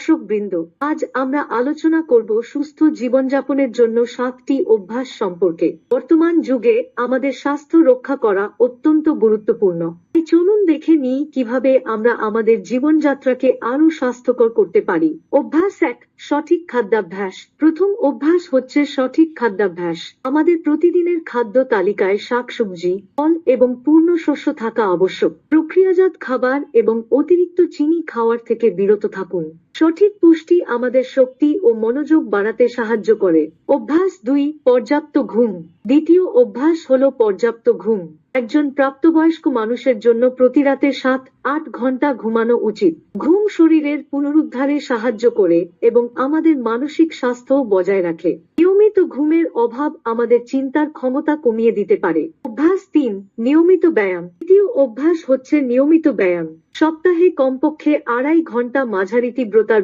দর্শকবৃন্দ, আজ আমরা আলোচনা করব সুস্থ জীবনযাপনের জন্য 7টি অভ্যাস সম্পর্কে। বর্তমান যুগে আমাদের স্বাস্থ্য রক্ষা করা অত্যন্ত গুরুত্বপূর্ণ। তাই চলুন দেখে নিই কিভাবে আমরা আমাদের জীবনযাত্রাকে আরো স্বাস্থ্যকর করতে পারি। অভ্যাস 1, সঠিক খাদ্যাভ্যাস। প্রথম অভ্যাস হচ্ছে সঠিক খাদ্যাভ্যাস। আমাদের প্রতিদিনের খাদ্য তালিকায় শাকসবজি, ফল এবং পূর্ণ শস্য থাকা আবশ্যক। প্রক্রিয়াজাত খাবার এবং অতিরিক্ত চিনি খাওয়ার থেকে বিরত থাকুন। সঠিক পুষ্টি আমাদের শক্তি ও মনোযোগ বাড়াতে সাহায্য করে। অভ্যাস 2, পর্যাপ্ত ঘুম। দ্বিতীয় অভ্যাস হলো পর্যাপ্ত ঘুম। একজন প্রাপ্তবয়স্ক মানুষের জন্য প্রতি রাতে 7-8 ঘন্টা ঘুমানো উচিত। ঘুম শরীরের পুনরুদ্ধারে সাহায্য করে এবং আমাদের মানসিক স্বাস্থ্য বজায় রাখে। নিয়মিত ঘুমের অভাব আমাদের চিন্তার ক্ষমতা কমিয়ে দিতে পারে। অভ্যাস 3, নিয়মিত ব্যায়াম। তৃতীয় অভ্যাস হচ্ছে নিয়মিত ব্যায়াম। সপ্তাহে কমপক্ষে 2.5 ঘন্টা মাঝারি তীব্রতার